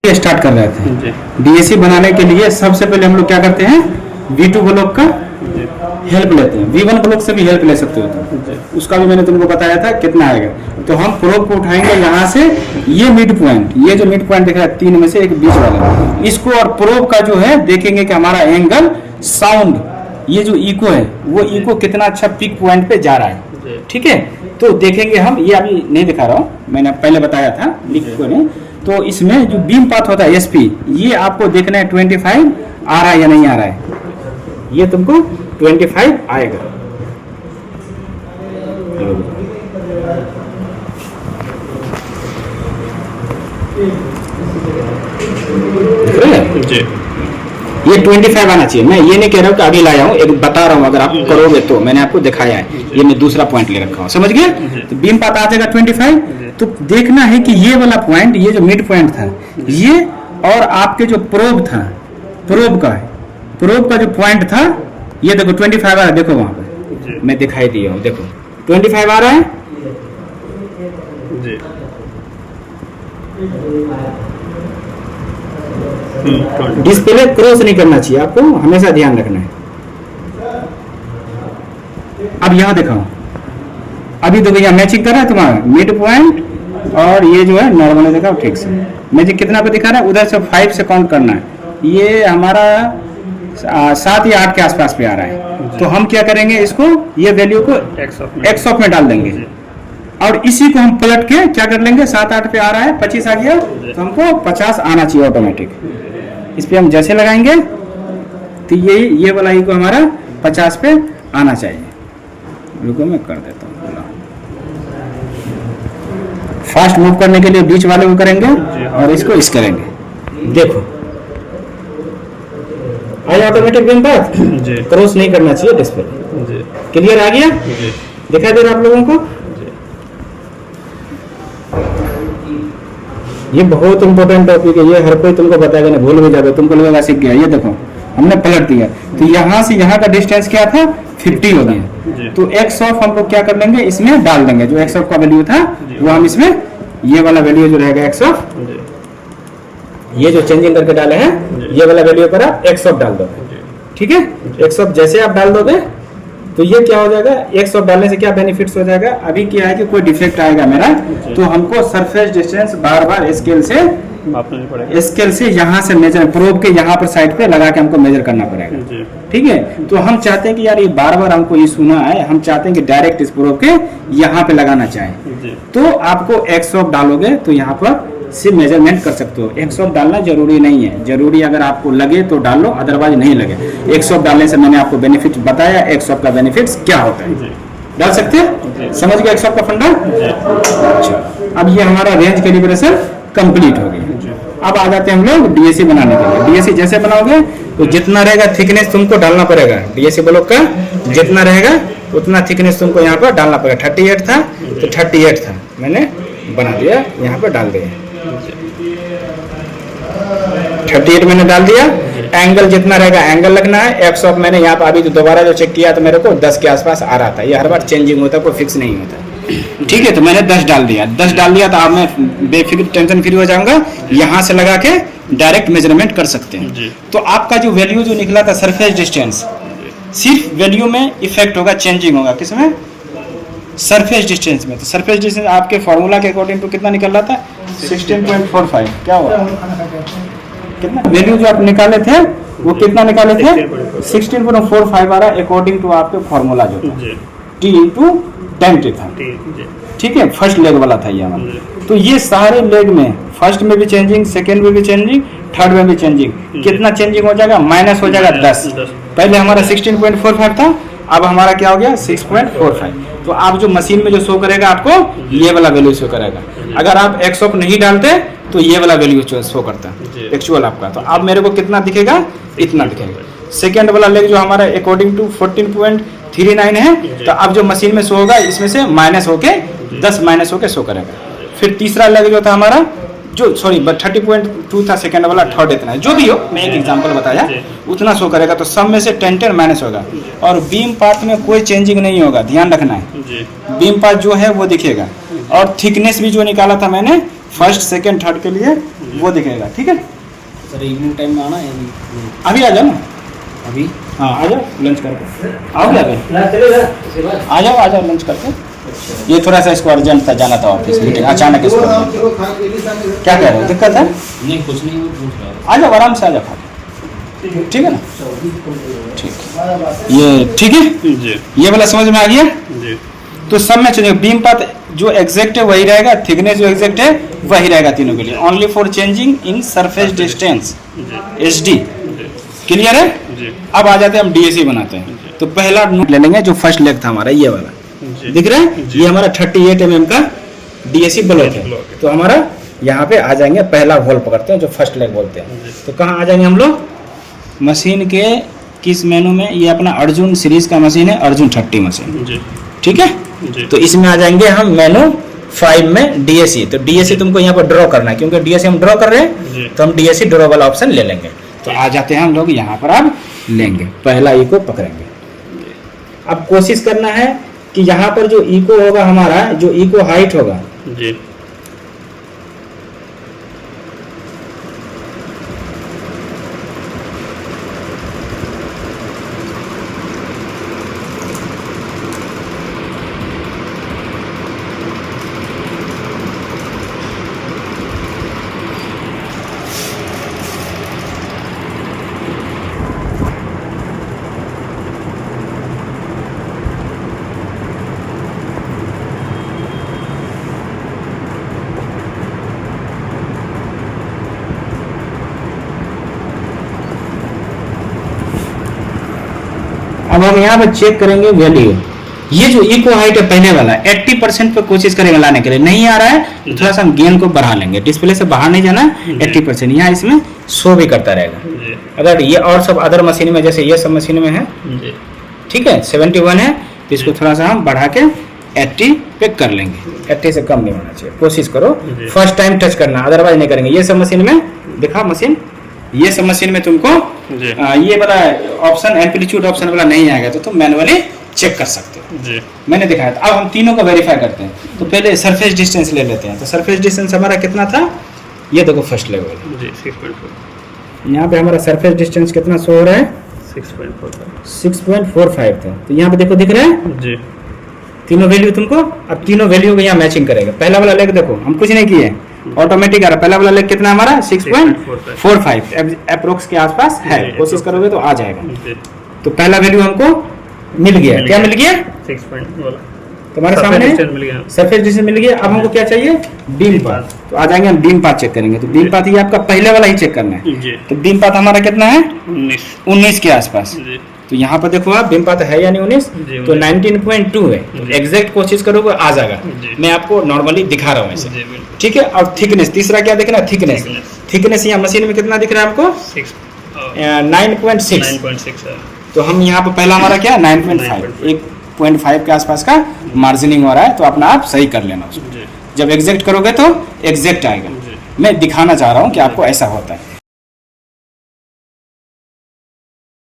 Start कर रहे थे। डीएसी बनाने के लिए सबसे पहले हम लोग क्या करते हैं, V2 ब्लॉक का हेल्प लेते हैं। V1 ब्लॉक से भी हेल्प ले सकते हो तुम, उसका भी मैंने तुमको बताया था कितना आएगा। तो हम प्रोब को उठाएंगे यहाँ से, ये मिड पॉइंट, ये जो मिड पॉइंट दिख रहा है तीन में से एक बीच वाला, इसको और प्रोब का जो है देखेंगे कि हमारा एंगल, साउंड, ये जो इको है वो इको कितना अच्छा पीक पॉइंट पे जा रहा है। ठीक है, तो देखेंगे हम, ये अभी नहीं दिखा रहा हूँ, मैंने पहले बताया था लिख को नहीं। तो इसमें जो बीम पाथ होता है एसपी, ये आपको देखना है 25 आ रहा है या नहीं आ रहा है। ये तुमको 25 आएगा। दिख रहा है जी, ये 25 आना चाहिए। मैं ये नहीं कह रहा हूँ कि अभी लाया हूँ, एक बता रहा हूँ, अगर आप करोगे तो मैंने आपको दिखाया है, ये मैं दूसरा पॉइंट ले रखा हूँ, समझ गए। तो बीम पाथ आ जाएगा 25। तो देखना है कि ये वाला पॉइंट, ये जो मिड पॉइंट था ये, और आपके जो प्रोब था, प्रोब का जो पॉइंट था, ये देखो 25 आ रहा है, देखो वहां पे मैं दिखाई दिया हूँ, देखो 25 आ रहा है जी। डिस्प्ले क्रॉस नहीं करना चाहिए, आपको हमेशा ध्यान रखना है। अब यहां दिखाओ, अभी देखो यहाँ मैचिंग कर रहा है तुम्हारा मिड पॉइंट, और ये जो है नॉर्मल दिखाओ ठीक से। मैजिक कितना पे दिखा रहा है, उधर से 5 से काउंट करना है। ये हमारा 7 या 8 के आसपास पे आ रहा है। तो हम क्या करेंगे, इसको ये वैल्यू को एक्स ऑफ में डाल देंगे, और इसी को हम पलट के क्या कर लेंगे, 7-8 पे आ रहा है, 25 आ गया, तो हमको 50 आना चाहिए ऑटोमेटिक। इस पे हम जैसे लगाएंगे तो ये वाला ही को हमारा 50 पे आना चाहिए। रुको मैं कर देता हूँ, फास्ट मूव करने के लिए बीच वाले को करेंगे और इसको इस करेंगे। देखो आया ऑटोमेटिक बीम पाथ, क्रॉस नहीं करना चाहिए डिस्प्ले। क्लियर आ गया, दिखाई दे रहा आप लोगों को। ये बहुत इंपॉर्टेंट टॉपिक है, ये हर कोई तुमको बताएगा, नहीं भूल भी जाओगे, तुमको लगेगा सीख गया। ये देखो हमने पलट दिया, तो यहाँ से यहाँ का डिस्टेंस क्या था, 50 हो गया। तो एक्स ऑफ हम लोग क्या कर लेंगे, इसमें डाल देंगे। जो एक्स ऑफ का वैल्यू था वो हम इसमें, ये वाला वैल्यू जो रहेगा एक्स ऑफ, ये जो चेंजिंग करके डाले हैं, ये वाला वैल्यू पर आप एक्स ऑफ डाल दोगे। ठीक है, एक्स ऑफ जैसे आप डाल दोगे तो ये क्या हो जाएगा, एक्स ऑफ डालने से क्या बेनिफिट्स हो जाएगा। अभी क्या है कि कोई डिफेक्ट आएगा मेरा, तो हमको सरफेस डिस्टेंस बार बार स्केल से यहाँ से मेजर, प्रोब के यहाँ पर साइड पे लगा के हमको मेजर करना पड़ेगा। ठीक है, तो हम चाहते हैं कि यार ये बार बार हमको ये सुना है, हम चाहते हैं कि डायरेक्ट इस प्रोब के यहाँ पे लगाना चाहें। तो आपको एक्स ऑफ डालोगे तो यहाँ पर से मेजरमेंट कर सकते हो। एक्स ऑफ डालना जरूरी नहीं है, जरूरी अगर आपको लगे तो डाल लो, अदरवाइज नहीं लगे। एक्स ऑफ डालने से मैंने आपको बेनिफिट बताया, एक्स ऑफ का बेनिफिट्स क्या होता है, डाल सकते हैं। समझ गए एक्स ऑफ का फंडा। अच्छा, अब ये हमारा रेंज कैलिब्रेशन कंप्लीट हो गई। अब आ जाते हैं हम लोग डीएसी बनाने के लिए। डीएसी जैसे बनाओगे तो जितना रहेगा थिकनेस तुमको डालना पड़ेगा, डीएसी ब्लॉक का जितना रहेगा उतना थिकनेस तुमको यहाँ पर डालना पड़ेगा। 38 था तो 38 था, मैंने बना दिया, यहाँ पर डाल दिया 38 मैंने डाल दिया। एंगल जितना रहेगा एंगल लगना है। एक्स ऑफ मैंने यहाँ पर अभी तो दोबारा जो चेक किया तो मेरे को 10 के आसपास आ रहा था। ये हर बार चेंजिंग होता है, कोई फिक्स नहीं होता। ठीक है, तो मैंने 10 डाल दिया। 10 डाल दिया तो अब मैं बेफिक्र, टेंशन फ्री हो जाऊंगा। यहाँ से लगा के डायरेक्ट मेजरमेंट कर सकते हैं। तो आपका जो वैल्यू जो निकला था सरफेस डिस्टेंस, सिर्फ वैल्यू में इफेक्ट होगा, चेंजिंग होगा किसमें, सरफेस डिस्टेंस में। तो सरफेस डिस्टेंस आपके फॉर्मूला के अकॉर्डिंग तो कितना निकल रहा था, 16.45। क्या हुआ, कितना वैल्यू जो आप निकाले थे वो कितना निकाले थे, 16.45 आ रहा है अकॉर्डिंग टू आपके फॉर्मूला जो था, T/10 था। ठीक है, फर्स्ट लेग वाला था ये हमारा। तो ये सारे लेग में, फर्स्ट में भी चेंजिंग, सेकेंड में भी चेंजिंग, थर्ड में भी चेंजिंग, कितना चेंजिंग हो जाएगा, माइनस हो जाएगा 10। पहले हमारा 16.45 था, अब हमारा क्या हो गया 6.45। तो आप जो मशीन में जो शो करेगा आपको ये वाला वैल्यू शो करेगा। अगर आप एक्स ऑफ नहीं डालते तो ये वाला वैल्यू शो करता है एक्चुअल आपका। तो अब मेरे को कितना दिखेगा, इतना दिखेगा। सेकेंड वाला लेग जो हमारा अकॉर्डिंग टू 14.39 है, तो अब जो मशीन में शो होगा इसमें से माइनस होके 10 माइनस होके शो करेगा। फिर तीसरा लेग जो था हमारा, जो 30.2 था सेकंड वाला, थर्ड इतना है, जो भी हो, मैं एक एग्जांपल बताया, उतना शो करेगा। तो सब में से 10 माइनस होगा। और बीम पार्ट में कोई चेंजिंग नहीं होगा, ध्यान रखना है। बीम पार्ट जो है वो दिखेगा। और थिकनेस भी जो निकाला था मैंने फर्स्ट सेकंड थर्ड के लिए वो दिखेगा। ठीक है सर इवनिंग टाइम में आना है अभी आ जाओ ना, अभी? हाँ आ जाओ लंच करके आओगे अभी, आ जाओ लंच करके। ये थोड़ा सा इसको अर्जेंट था, जाना था ऑफिस मीटिंग, अचानक इसको क्या कह रहे हो, दिक्कत है? नहीं कुछ नहीं, वो पूछ रहा है। आ जाओ आराम से आ जाओ, ठीक है ना? ठीक, ये ठीक है जी ये वाला समझ में आ गया? जी तो सब में चेंज, बीम पाथ जो एग्जैक्ट है वही रहेगा, थिकनेस जो एग्जैक्ट है वही रहेगा तीनों के लिए। Only for changing in surface distance HD। Clear है? जी अब आ जाते हैं हम DAC बनाते हैं। तो पहला नोट ले लेंगे जो फर्स्ट लेग था हमारा, ये वाला दिख रहा है, ये हमारा 38 mm का DAC ब्लॉक है। तो हमारा यहाँ पे आ जाएंगे, पहला होल पकड़ते हैं जो फर्स्ट लेग बोलते हैं। तो कहाँ आ जाएंगे हम लोग? मशीन के किस मेनू में? ये अपना अर्जुन सीरीज का मशीन है, अर्जुन 30 मशीन। जी ठीक है, जी तो इसमें आ जाएंगे हम मेनू 5 में DAC। तो DAC तुमको यहाँ पर ड्रॉ करना है, क्योंकि DAC हम ड्रॉ कर रहे हैं जी तो हम DAC ड्रॉ वाला ऑप्शन ले लेंगे। तो आ जाते हैं हम लोग यहाँ पर, अब लेंगे पहला इको पकड़ेंगे। अब कोशिश करना है कि यहाँ पर जो इको होगा हमारा, जो इको हाइट होगा, जी अब हम यहाँ पर चेक करेंगे वैल्यू। ये जो इको हाइट है पहले वाला 80% पे कोशिश करेंगे लाने के लिए, नहीं आ रहा है तो थोड़ा सा हम गेन को बढ़ा लेंगे, डिस्प्ले से बाहर नहीं जाना। 80% यहाँ इसमें शो भी करता रहेगा। जी अगर ये और सब अदर मशीन में, जैसे ये सब मशीन में है, जी ठीक है 71 है, तो इसको थोड़ा सा हम बढ़ा के 80 पे कर लेंगे। 80 से कम नहीं होना चाहिए, कोशिश करो जी। फर्स्ट टाइम टच करना, अदरवाइज नहीं करेंगे। ये सब मशीन में दिखा, मशीन ये सब मशीन में तुमको जी ये वाला ऑप्शन एम्पलीट्यूड ऑप्शन वाला नहीं आएगा, तो तुम मैनुअली चेक कर सकते हो। जी मैंने दिखाया था। अब हम तीनों को वेरीफाई करते हैं। तो पहले सरफेस डिस्टेंस ले लेते हैं। तो सरफेस डिस्टेंस हमारा कितना था? ये देखो फर्स्ट लेवल, जी 6.4 यहाँ पे हमारा सरफेस डिस्टेंस कितना शो हो रहा है? 6.45 6.45 था। तो यहाँ पे देखो दिख रहा है जी तीनों वैल्यू तुमको। अब तीनों वैल्यू को यहाँ मैचिंग करेगा। पहला वाला लेग देखो, हम कुछ नहीं किए, ऑटोमेटिक आ रहा है। पहला वाला लेग कितना हमारा? 6.45 अप्रोक्स के आसपास है। जी, कोशिश करोगे तो आ जाएगा। जी तो पहला वैल्यू हमको मिल गया। क्या मिल गया? 6.1 तुम्हारे सामने मिल गया। सरफेस डिस्टेंस मिल गया। अब हमको क्या चाहिए? Beam path. तो आ जाएंगे हम बीम पाथ चेक करेंगे। तो बीम पाथ ये आपका पहले वाला ही चेक करना है। जी तो बीम पाथ हमारा कितना है? 19 के आसपास। जी तो यहाँ पर देखो आप, बीम पाथ है या नहीं 19? जी, तो 19.2 है। तो जी। एग्जैक्ट कोशिश करोगे आ जाएगा। जी। मैं आपको नॉर्मली दिखा रहा हूँ ऐसे, जी बिल्कुल। ठीक है। और थिकनेस, तीसरा क्या दिख रहा है? थिकनेस। थिकनेस यहाँ मशीन में कितना दिख रहा है आपको? 9.6। 9.6 है। तो हम यहाँ पर पहला हमारा क्या? 9.5, 1.5 के आसपास का मार्जिनिंग हो रहा है। तो अपना आप सही कर लेना उसको। जी जब एग्जैक्ट करोगे तो एग्जैक्ट आएगा। जी मैं दिखाना चाह रहा हूँ कि आपको ऐसा होता है।